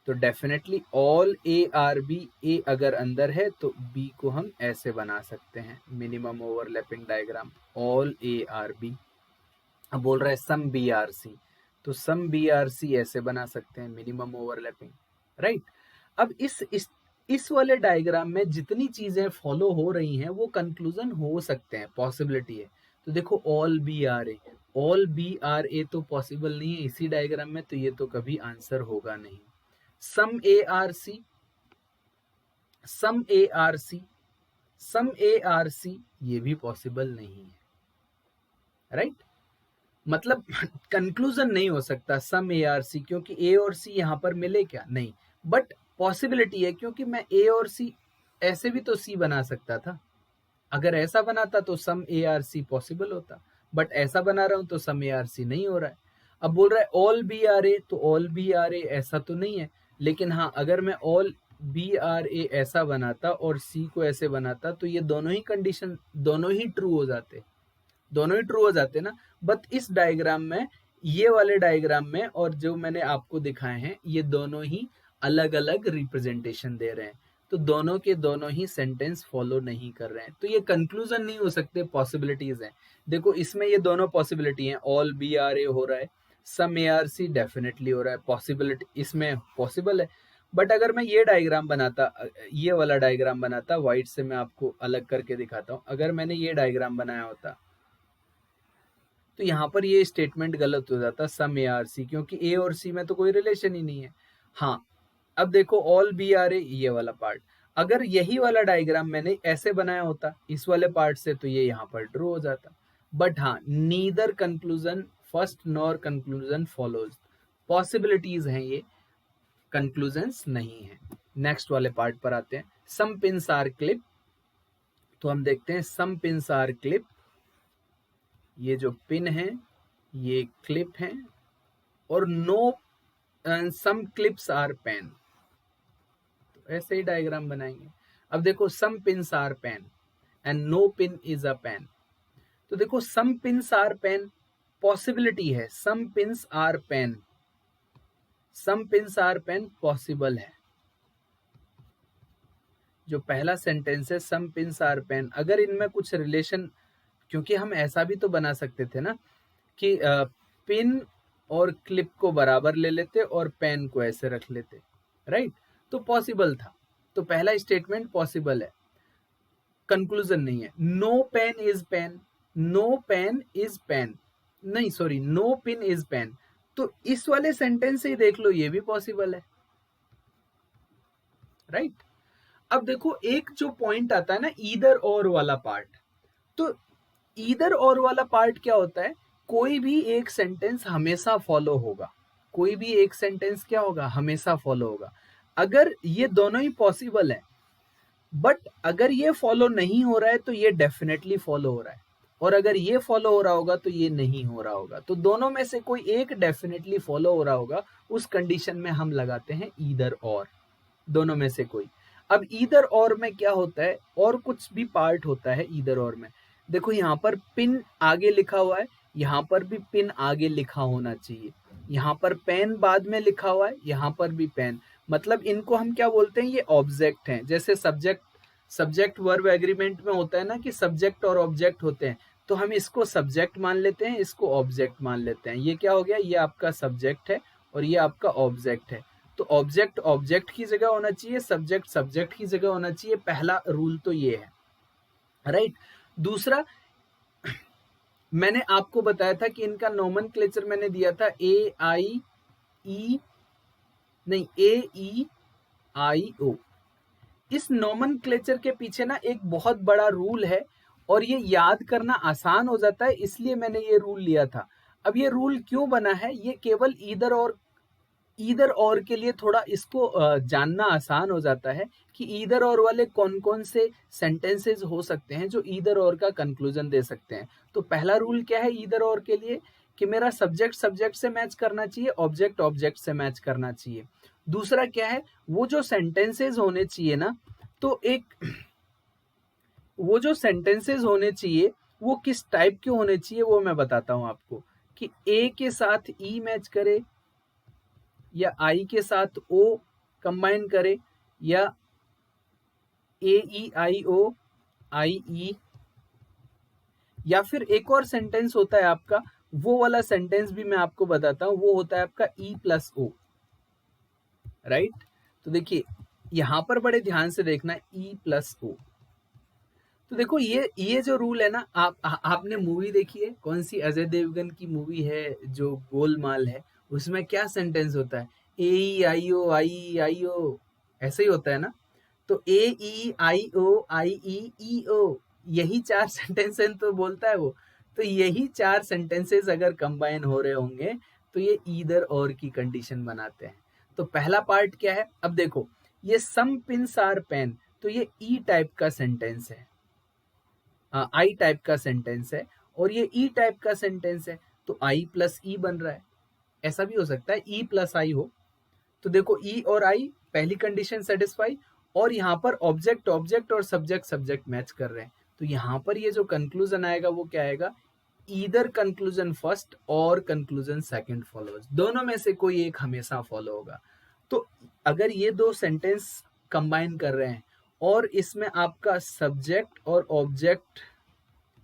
तो definitely all A are B, A अगर अंदर है तो बी को हम ऐसे बना सकते हैं, minimum overlapping diagram, all A are B. अब बोल रहा है सम बी आर सी, तो सम बी आर सी ऐसे बना सकते हैं, मिनिमम ओवरलैपिंग, राइट। अब इस वाले डायग्राम में जितनी चीजें फॉलो हो रही हैं वो कंक्लूजन हो सकते हैं, पॉसिबिलिटी है। तो देखो all B are A, all B are A तो पॉसिबल नहीं है इसी डायग्राम में, तो ये तो कभी आंसर होगा नहीं। Some A are C, some A are C, some A are C, ये भी पॉसिबल नहीं है, राइट। मतलब कंक्लूजन नहीं हो सकता सम ए आर सी, क्योंकि ए और सी यहां पर मिले क्या, नहीं। बट पॉसिबिलिटी है, क्योंकि मैं ए और सी ऐसे भी तो सी बना सकता था, अगर ऐसा बनाता तो सम ए आर सी पॉसिबल होता, बट ऐसा बना रहा हूं तो सम ए आर सी नहीं हो रहा है। अब बोल रहा है ऑल बी आर ए, तो ऑल बी आर ए ऐसा तो नहीं है, लेकिन हाँ अगर मैं ऑल बी आर ए ऐसा बनाता और सी को ऐसे बनाता तो ये दोनों ही कंडीशन, दोनों ही ट्रू हो जाते, दोनों ही ट्रू हो जाते ना। बट इस डायग्राम में, ये वाले डायग्राम में और जो मैंने आपको दिखाए हैं, ये दोनों ही अलग अलग रिप्रेजेंटेशन दे रहे हैं, तो दोनों के दोनों ही सेंटेंस फॉलो नहीं कर रहे हैं, तो ये कंक्लूजन नहीं हो सकते, पॉसिबिलिटीज हैं। देखो इसमें ये दोनों पॉसिबिलिटी हैं, ऑल बी आर ए हो रहा है, some A are C definitely हो रहा है, पॉसिबिलिटी इसमें पॉसिबल है। बट अगर मैं ये डायग्राम बनाता, ये वाला डायग्राम बनाता, व्हाइट से मैं आपको अलग करके दिखाता हूँ, अगर मैंने ये डायग्राम बनाया होता तो यहाँ पर ये स्टेटमेंट गलत हो जाता सम ए आर सी, क्योंकि ए और सी में तो कोई रिलेशन ही नहीं है। हाँ, अब देखो ऑल बी आर ए, ये वाला पार्ट, अगर यही वाला डायग्राम मैंने ऐसे बनाया होता इस वाले पार्ट से, तो ये यहाँ पर ट्रू हो जाता। बट हाँ, neither conclusion first nor conclusion follows, possibilities हैं ये, कंक्लूजन्स नहीं है। नेक्स्ट वाले पार्ट पर आते हैं, सम पिन्स आर क्लिप। तो हम देखते हैं सम पिन्स आर क्लिप, ये जो पिन है ये क्लिप है, और no some clips are pen, तो ऐसे ही डायग्राम बनाएंगे। अब देखो some pins are pen and no pin is a pen. तो देखो some pins are pen, possibility है, some pins are pen, some pins are pen possible है। जो पहला सेंटेंस है सम पिन्स आर पेन, अगर इनमें कुछ रिलेशन, क्योंकि हम ऐसा भी तो बना सकते थे ना कि पिन और क्लिप को बराबर ले लेते और पेन को ऐसे रख लेते, राइट? तो पॉसिबल था, तो पहला स्टेटमेंट पॉसिबल है, कंक्लूजन नहीं है। No pen is pen, no pen is pen, नहीं sorry, no pin is pen, तो इस वाले सेंटेंस से ही देख लो, ये भी पॉसिबल है, राइट? अब देखो एक जो पॉइंट आता है ना ईदर और वाला पार्ट, तो ईदर और वाला पार्ट क्या होता है, कोई भी एक सेंटेंस हमेशा फॉलो होगा, कोई भी एक सेंटेंस क्या होगा, हमेशा फॉलो होगा। अगर ये दोनों ही पॉसिबल है, बट अगर ये फॉलो नहीं हो रहा है तो ये डेफिनेटली फॉलो हो रहा है, और अगर ये फॉलो हो रहा होगा तो ये नहीं हो रहा होगा, तो दोनों में से कोई एक डेफिनेटली फॉलो हो रहा होगा, उस कंडीशन में हम लगाते हैं ईदर और, दोनों में से कोई। अब ईदर और में क्या होता है, और कुछ भी पार्ट होता है ईदर और में, देखो यहाँ पर पिन आगे लिखा हुआ है, यहाँ पर भी पिन आगे लिखा होना चाहिए, यहाँ पर पेन बाद में लिखा हुआ है, यहाँ पर भी पेन, मतलब इनको हम क्या बोलते हैं, ये ऑब्जेक्ट हैं। जैसे सब्जेक्ट वर्ब एग्रीमेंट में होता है ना कि सब्जेक्ट और ऑब्जेक्ट होते हैं, तो हम इसको सब्जेक्ट मान लेते हैं, इसको ऑब्जेक्ट मान लेते हैं। ये क्या हो गया, ये आपका सब्जेक्ट है और ये आपका ऑब्जेक्ट है, तो ऑब्जेक्ट ऑब्जेक्ट की जगह होना चाहिए, सब्जेक्ट सब्जेक्ट की जगह होना चाहिए, पहला रूल तो ये है, राइट? दूसरा, मैंने आपको बताया था कि इनका नोमेनक्लेचर मैंने दिया था ए आई ई, नहीं ए ई आई ओ। इस नोमेनक्लेचर के पीछे ना एक बहुत बड़ा रूल है, और ये याद करना आसान हो जाता है, इसलिए मैंने ये रूल लिया था। अब ये रूल क्यों बना है, ये केवल ईदर और के लिए थोड़ा इसको जानना आसान हो जाता है कि ईदर और वाले कौन कौन से सेंटेंसेस हो सकते हैं जो ईदर और का कंक्लूजन दे सकते हैं। तो पहला रूल क्या है ईदर और के लिए, कि मेरा सब्जेक्ट सब्जेक्ट से मैच करना चाहिए, ऑब्जेक्ट ऑब्जेक्ट से मैच करना चाहिए। दूसरा क्या है, वो जो सेंटेंसेस होने चाहिए ना, तो वो जो सेंटेंसेस होने चाहिए वो किस टाइप के होने चाहिए, वो मैं बताता हूं आपको, कि ए के साथ ई मैच करे, या आई के साथ ओ कंबाइन करे, या ए ई आई ओ आई ई, या फिर एक और सेंटेंस होता है आपका, वो वाला सेंटेंस भी मैं आपको बताता हूं, वो होता है आपका ई प्लस ओ, राइट? तो देखिए यहां पर बड़े ध्यान से देखना, ई प्लस ओ। तो देखो ये जो रूल है ना, आपने मूवी देखी है, कौन सी अजय देवगन की मूवी है जो गोलमाल है, उसमें क्या सेंटेंस होता है, ए आई आई ओ, ऐसे ही होता है ना? तो ए ई आई ई ओ, यही चार सेंटेंसेस तो बोलता है वो। तो यही चार सेंटेंसेस अगर कंबाइन हो रहे होंगे तो ये ईदर और की कंडीशन बनाते हैं। तो पहला पार्ट क्या है, अब देखो ये सम पिन्स आर पेन, तो ये ई टाइप का सेंटेंस है, आई टाइप का सेंटेंस है, और ये ई टाइप का सेंटेंस है, तो आई प्लस ई बन रहा है। ऐसा भी हो सकता है ई प्लस आई हो। तो देखो ई और आई पहली कंडीशन सेटिस्फाई, और यहाँ पर ऑब्जेक्ट ऑब्जेक्ट और सब्जेक्ट सब्जेक्ट मैच कर रहे हैं, तो यहाँ पर ये जो कंक्लूजन आएगा वो क्या आएगा, ईदर कंक्लूजन फर्स्ट और कंक्लूजन सेकंड फॉलोज, दोनों में से कोई एक हमेशा फॉलो होगा। तो अगर ये दो सेंटेंस कंबाइन कर रहे हैं और इसमें आपका सब्जेक्ट और ऑब्जेक्ट,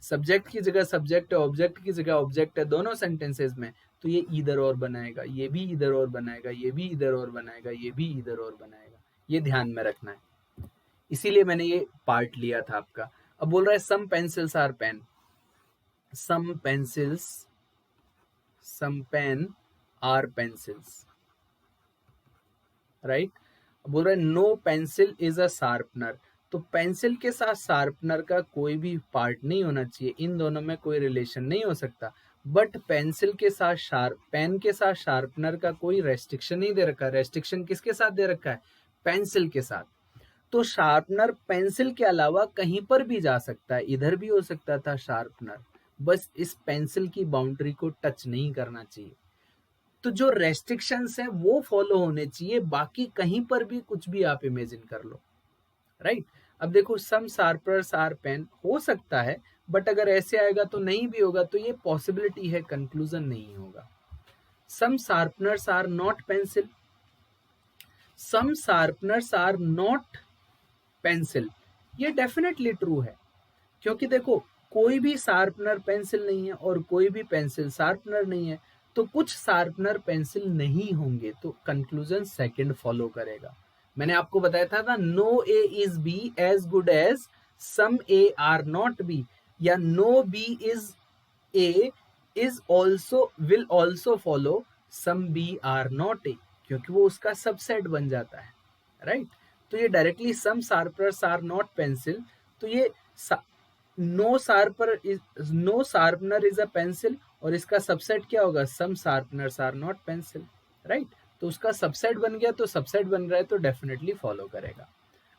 सब्जेक्ट की जगह सब्जेक्ट है, ऑब्जेक्ट की जगह ऑब्जेक्ट है दोनों सेंटेंसेस में, तो ये इधर और बनाएगा, ये भी इधर और बनाएगा, ये भी इधर और बनाएगा, ये भी इधर और बनाएगा। ये ध्यान में रखना है, इसीलिए मैंने ये पार्ट लिया था आपका। अब बोल रहा है some pencils are pen, some pencils, some pen are pencils, right? बोल रहा है no pencil is a sharpener, तो पेंसिल के साथ शार्पनर का कोई भी पार्ट नहीं होना चाहिए, इन दोनों में कोई रिलेशन नहीं हो सकता। बट पेंसिल के साथ पेन के साथ शार्पनर का कोई रेस्ट्रिक्शन नहीं दे रखा, रेस्ट्रिक्शन किसके साथ दे रखा है, पेंसिल के साथ। तो शार्पनर पेंसिल के अलावा कहीं पर भी जा सकता है, इधर भी हो सकता था शार्पनर, बस इस पेंसिल की बाउंड्री को टच नहीं करना चाहिए। तो जो रेस्ट्रिक्शंस है वो फॉलो होने चाहिए, बाकी कहीं पर भी कुछ भी आप इमेजिन कर लो, राइट। अब देखो सम शार्पनर्स आर पेन हो सकता है, बट अगर ऐसे आएगा तो नहीं भी होगा, तो ये पॉसिबिलिटी है, कंक्लूजन नहीं होगा। Some sharpeners are not pencil, some sharpeners are not pencil, ये डेफिनेटली ट्रू है, क्योंकि देखो कोई भी शार्पनर पेंसिल नहीं है और कोई भी पेंसिल शार्पनर नहीं है, तो कुछ शार्पनर पेंसिल नहीं होंगे, तो कंक्लूजन सेकंड फॉलो करेगा। मैंने आपको बताया था ना, no A is B as good as some A are not B, या no B is A is also will also follow some B are not A, क्योंकि वो उसका सबसेट बन जाता है, राइट। तो ये directly some sharpeners are not pencil, तो ये no sharpener is a pencil, और इसका सबसेट क्या होगा, some sharpeners are not pencil, right. तो उसका सबसेट बन गया, तो सबसेट बन रहा है तो डेफिनेटली फॉलो करेगा।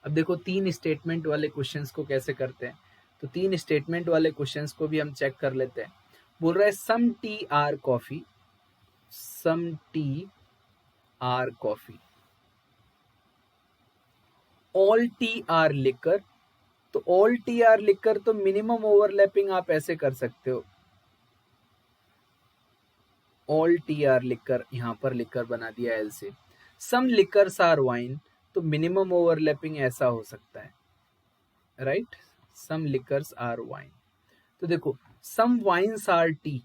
अब देखो तीन स्टेटमेंट वाले क्वेश्चंस को कैसे करते हैं, तो तीन स्टेटमेंट वाले क्वेश्चंस को भी हम चेक कर लेते हैं। बोल रहा है some tea are coffee, some tea are coffee, all tea are liquor, तो ऑल टी आर लिकर, तो मिनिमम ओवरलैपिंग आप ऐसे कर सकते हो, ऑल टी आर लिकर, यहां पर लिकर बना दिया एल से। सम लिकर्स आर वाइन, तो मिनिमम ओवरलैपिंग ऐसा हो सकता है, right. Some liquors are wine, तो देखो some wines are tea,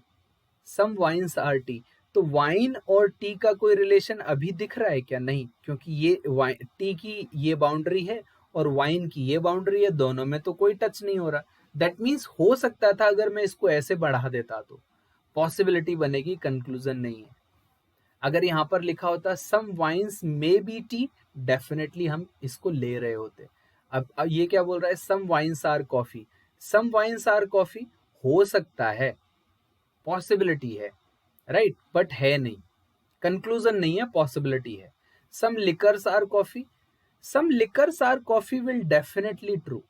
some wines are tea, तो वाइन और टी का कोई रिलेशन अभी दिख रहा है क्या, नहीं, क्योंकि ये टी की ये बाउंड्री है और वाइन की ये बाउंड्री है, दोनों में तो कोई टच नहीं हो रहा। दैट मीन्स हो सकता था अगर मैं इसको ऐसे बढ़ा देता तो पॉसिबिलिटी बनेगी, कंक्लूजन नहीं है। अगर यहाँ पर लिखा होता some wines may be tea, definitely हम इसको ले रहे होते। अब ये क्या बोल रहा है, some wines are coffee, some wines are coffee हो सकता है, पॉसिबिलिटी है, राइट, बट है नहीं, कंक्लूजन नहीं है, पॉसिबिलिटी है। Some liquors are coffee, some liquors are coffee will definitely true,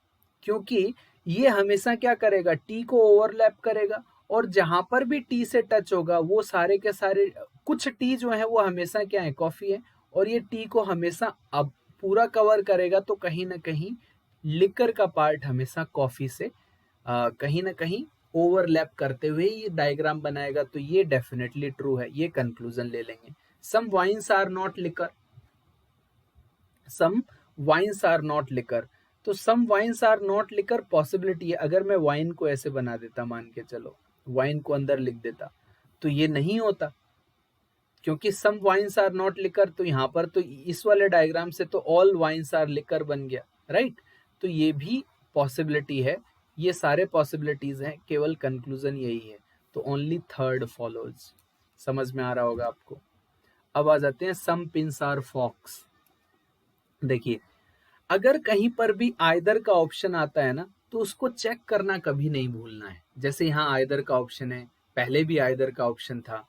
क्योंकि ये हमेशा क्या करेगा, टी को ओवरलैप करेगा, और जहां पर भी टी से टच होगा वो सारे के सारे, कुछ टी जो है वो हमेशा क्या है, कॉफी है, और ये टी को हमेशा अब पूरा कवर करेगा, तो कहीं ना कहीं लिकर का पार्ट हमेशा कॉफी से कहीं ना कहीं ओवरलैप करते हुए ये डायग्राम बनाएगा, तो ये डेफिनेटली ट्रू है, ये कंक्लूजन ले लेंगे। Some wines are not liquor, some wines are not liquor, तो some wines are not liquor possibility है। अगर मैं वाइन को ऐसे बना देता, मान के चलो वाइन को अंदर लिख देता, तो ये नहीं होता, क्योंकि सम वाइन्स आर नॉट लिकर, तो यहाँ पर तो इस वाले डायग्राम से तो ऑल वाइन्स आर लिकर बन गया, राइट। तो ये भी पॉसिबिलिटी है, ये सारे पॉसिबिलिटीज हैं, केवल कंक्लूजन यही है, तो ओनली थर्ड फॉलोज। समझ में आ रहा होगा आपको। अब आ जाते हैं सम पिंस आर फॉक्स। देखिए अगर कहीं पर भी आइदर का ऑप्शन आता है ना, तो उसको चेक करना कभी नहीं भूलना है। जैसे यहाँ आइदर का ऑप्शन है, पहले भी आइदर का ऑप्शन था,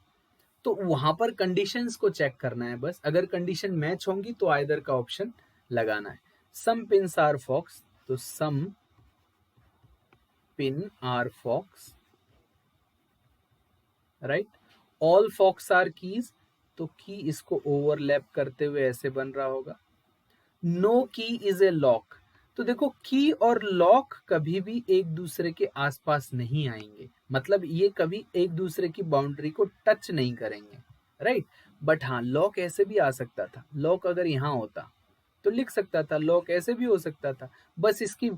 तो वहां पर कंडीशंस को चेक करना है बस। अगर कंडीशन मैच होंगी तो आइदर का ऑप्शन लगाना है। सम पिन्स आर फॉक्स, तो some pin are fox, right. All fox are keys, तो की इसको ओवरलैप करते हुए ऐसे बन रहा होगा। नो की इज ए लॉक, तो देखो की और लॉक कभी भी एक दूसरे के आसपास नहीं आएंगे, मतलब ये कभी एक दूसरे की बाउंड्री को टच नहीं करेंगे, राइट। बट हाँ लॉक ऐसे भी आ सकता था, लॉक अगर यहाँ होता तो लिख सकता था, लॉक ऐसे भी हो सकता था, बस इसकी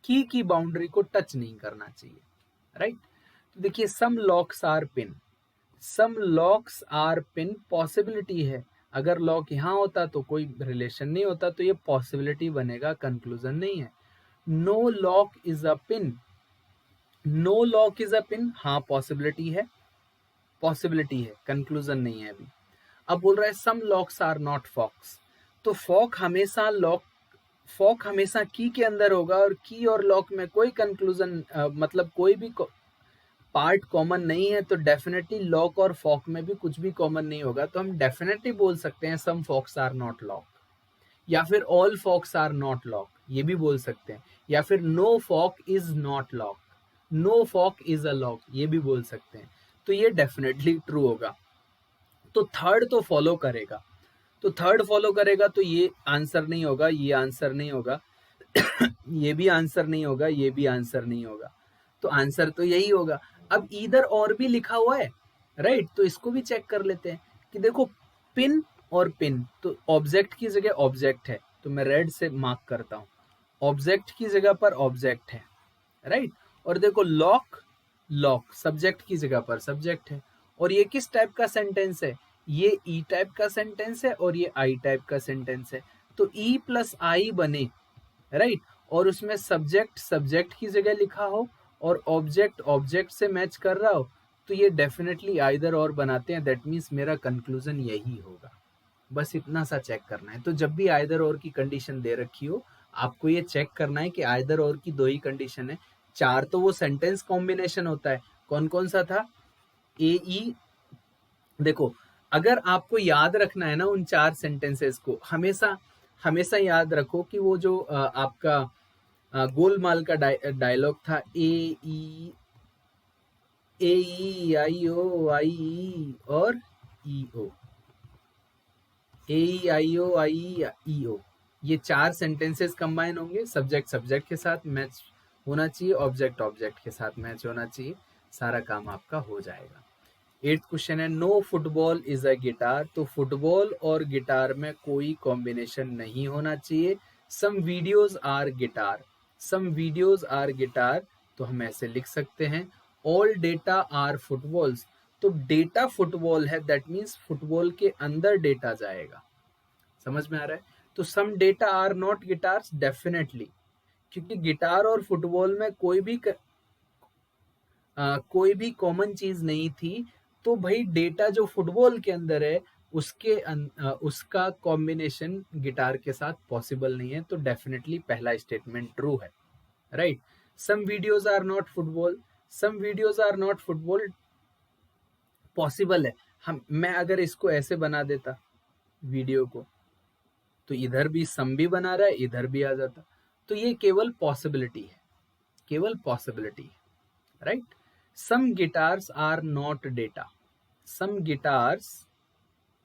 की बाउंड्री को टच नहीं करना चाहिए, राइट। तो देखिए some locks are pin, some locks are pin possibility है, अगर लॉक यहाँ होता तो कोई रिलेशन नहीं होता, तो ये पॉसिबिलिटी बनेगा, कंक्लूजन नहीं है। No lock is a pin, no lock is a pin, हाँ पॉसिबिलिटी है, पॉसिबिलिटी है, कंक्लूजन नहीं है अभी। अब बोल रहा है some locks are not forks, तो फॉक हमेशा की के अंदर होगा, और की और लॉक में कोई कंक्लूजन मतलब कोई भी पार्ट कॉमन नहीं है, तो डेफिनेटली लॉक और फॉक में भी कुछ भी कॉमन नहीं होगा, तो हम डेफिनेटली बोल सकते हैं some forks are not lock, या फिर all fox are not lock, ये भी बोल सकते हैं, या फिर no fork is not lock, no fork is a lock, ये भी बोल सकते हैं, तो ये डेफिनेटली ट्रू होगा। तो थर्ड तो फॉलो करेगा, तो थर्ड फॉलो करेगा तो ये आंसर नहीं होगा, ये आंसर नहीं होगा, ये भी आंसर नहीं होगा, ये भी आंसर नहीं होगा, तो आंसर तो यही होगा। अब इधर और भी लिखा हुआ है, राइट, तो इसको भी चेक कर लेते हैं कि देखो पिन और पिन, तो ऑब्जेक्ट की जगह ऑब्जेक्ट है, तो मैं रेड से मार्क करता हूँ, ऑब्जेक्ट की जगह पर ऑब्जेक्ट है, राइट। और देखो लॉक, लॉक सब्जेक्ट की जगह पर सब्जेक्ट है। और ये किस टाइप का सेंटेंस है, ये ई टाइप का सेंटेंस है और ये आई टाइप का सेंटेंस है, तो ई प्लस आई बने, राइट, और उसमें सब्जेक्ट सब्जेक्ट की जगह लिखा हो और ऑब्जेक्ट ऑब्जेक्ट से मैच कर रहा हो, तो ये डेफिनेटली आइदर और बनाते हैं, दैट मीन्स मेरा कंक्लूजन यही होगा। बस इतना सा चेक करना है। तो जब भी आइदर और की कंडीशन दे रखी हो, आपको ये चेक करना है कि आइदर और की दो ही कंडीशन है, चार तो वो सेंटेंस कॉम्बिनेशन होता है, कौन कौन सा था, ए ई। देखो अगर आपको याद रखना है ना उन चार सेंटेंसेस को, हमेशा हमेशा याद रखो कि वो जो आपका गोलमाल का डायलॉग था, ए आई ई और ई ओ, ए आई ओ ई ओ, ये चार सेंटेंसेस कंबाइन होंगे, सब्जेक्ट सब्जेक्ट के साथ मैच होना चाहिए, ऑब्जेक्ट ऑब्जेक्ट के साथ मैच होना चाहिए, सारा काम आपका हो जाएगा। 8th क्वेश्चन है, no football is a guitar, तो फुटबॉल और गिटार में कोई कॉम्बिनेशन नहीं होना चाहिए। Some videos are guitar, some videos are guitar, तो हम ऐसे लिख सकते हैं। ऑल डेटा आर फुटबॉल्स, तो डेटा फुटबॉल है, दैट मीन्स फुटबॉल के अंदर डेटा जाएगा, समझ में आ रहा है। तो some data are not guitars, definitely, क्योंकि गिटार और फुटबॉल में कोई भी कॉमन चीज नहीं थी, तो भाई डेटा जो फुटबॉल के अंदर है उसका कॉम्बिनेशन गिटार के साथ पॉसिबल नहीं है, तो डेफिनेटली पहला स्टेटमेंट ट्रू है, right. Some videos are not football, some videos are not football possible है। मैं अगर इसको ऐसे बना देता वीडियो को, तो इधर भी सम भी बना रहा है, इधर भी आ जाता, तो ये केवल पॉसिबिलिटी है, केवल पॉसिबिलिटी है, right. Some guitars are not data, some guitars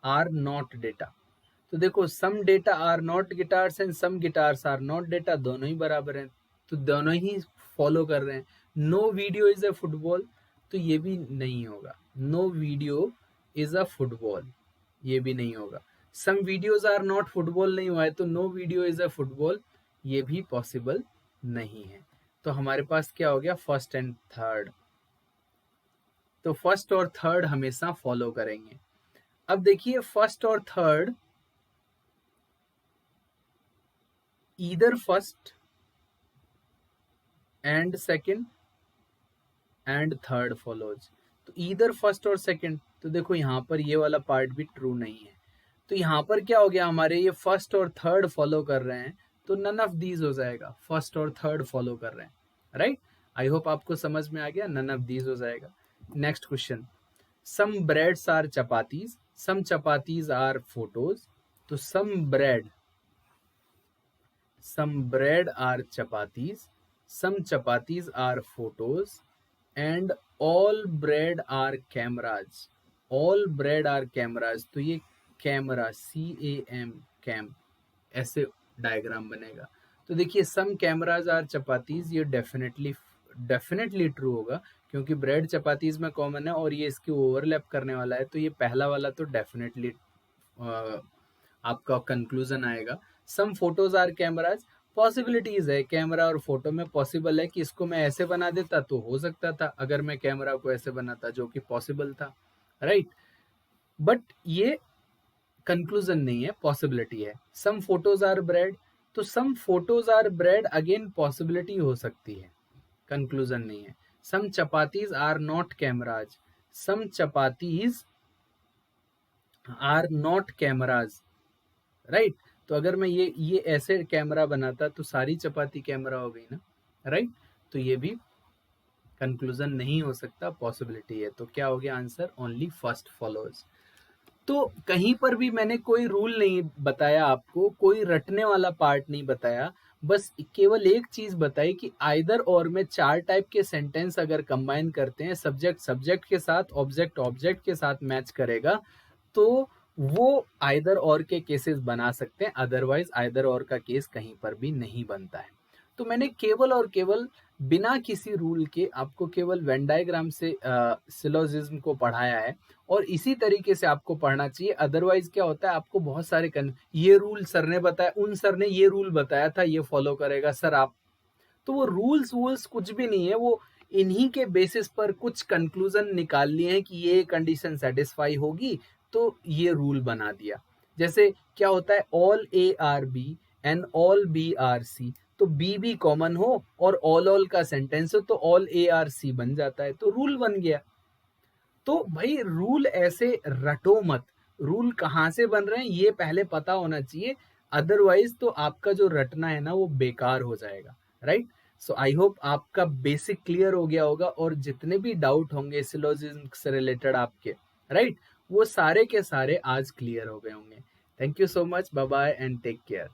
are not data, तो देखो some data are not guitars and some guitars are not data, दोनों ही बराबर हैं, तो दोनों ही फॉलो कर रहे हैं। No video is a football, तो ये भी नहीं होगा, no video is a football, ये भी नहीं होगा। Some videos are not football नहीं हुआ है, तो no video is a football, ये भी पॉसिबल नहीं है। तो हमारे पास क्या हो गया, फर्स्ट एंड थर्ड, तो फर्स्ट और थर्ड हमेशा फॉलो करेंगे। अब देखिए फर्स्ट और third, either first and second and third follows, तो ईदर फर्स्ट और सेकंड, तो देखो यहाँ पर ये वाला पार्ट भी ट्रू नहीं है, तो यहाँ पर क्या हो गया, हमारे ये फर्स्ट और थर्ड फॉलो कर रहे हैं, तो नन ऑफ दीज हो जाएगा, फर्स्ट और थर्ड फॉलो कर रहे हैं, राइट। आई होप आपको समझ में आ गया, नन ऑफ दीज हो जाएगा। Next question, some breads are chapatis, some chapatis are photos, तो some bread are chapatis, some chapatis are photos, and all bread are cameras, all bread are cameras, तो ये कैमरा CAM कैम ऐसे डायग्राम बनेगा। तो देखिए सम कैमराज आर चपातीज, ये डेफिनेटली ट्रू होगा, क्योंकि ब्रेड चपातीज में कॉमन है और ये इसकी ओवरलैप करने वाला है, तो ये पहला वाला तो डेफिनेटली आपका कंक्लूजन आएगा। Some photos are cameras, possibilities है, कैमरा और फोटो में पॉसिबल है कि इसको मैं ऐसे बना देता तो हो सकता था, अगर मैं कैमरा को ऐसे बनाता, जो कि पॉसिबल था, राइट। बट ये कंक्लूजन नहीं है, पॉसिबिलिटी है। सम फोटोज आर ब्रेड, तो some photos are bread again possibility हो सकती है, कंक्लूजन नहीं है। Some chapatis are not cameras, some chapatis are not cameras, right. तो अगर मैं ये ऐसे कैमरा बनाता तो सारी चपाती कैमरा हो गई ना, राइट। तो ये भी कंक्लूजन नहीं हो सकता, पॉसिबिलिटी है, तो क्या हो गया आंसर, ओनली फर्स्ट फॉलोज। तो कहीं पर भी मैंने कोई रूल नहीं बताया आपको, कोई रटने वाला पार्ट नहीं बताया, बस केवल एक चीज बताई कि आइदर और में चार टाइप के सेंटेंस अगर कंबाइन करते हैं, सब्जेक्ट सब्जेक्ट के साथ, ऑब्जेक्ट ऑब्जेक्ट के साथ मैच करेगा, तो वो आइदर और के केसेस बना सकते हैं, अदरवाइज आइदर और का केस कहीं पर भी नहीं बनता है। तो मैंने केवल और केवल बिना किसी रूल के आपको केवल वेन डायग्राम से सिलोजिज्म को पढ़ाया है, और इसी तरीके से आपको पढ़ना चाहिए। अदरवाइज क्या होता है, आपको बहुत सारे ये रूल सर ने बताया, उन सर ने ये रूल बताया था, ये फॉलो करेगा सर आप। तो वो रूल्स वूल्स कुछ भी नहीं है, वो इन्हीं के बेसिस पर कुछ कंक्लूजन निकाल लिए हैं कि ये कंडीशन सेटिस्फाई होगी तो ये रूल बना दिया। जैसे क्या होता है, all A are B and all B are C, तो बी भी कॉमन हो और ऑल का सेंटेंस हो तो ऑल ए आर सी बन जाता है, तो रूल बन गया। तो भाई रूल ऐसे रटो मत, रूल कहाँ से बन रहे हैं ये पहले पता होना चाहिए, अदरवाइज तो आपका जो रटना है ना वो बेकार हो जाएगा, राइट। सो आई होप आपका बेसिक क्लियर हो गया होगा, और जितने भी डाउट होंगे सिलोजिज्म से रिलेटेड आपके, राइट, वो सारे के सारे आज क्लियर हो गए होंगे। Thank you so much, bye bye and take care.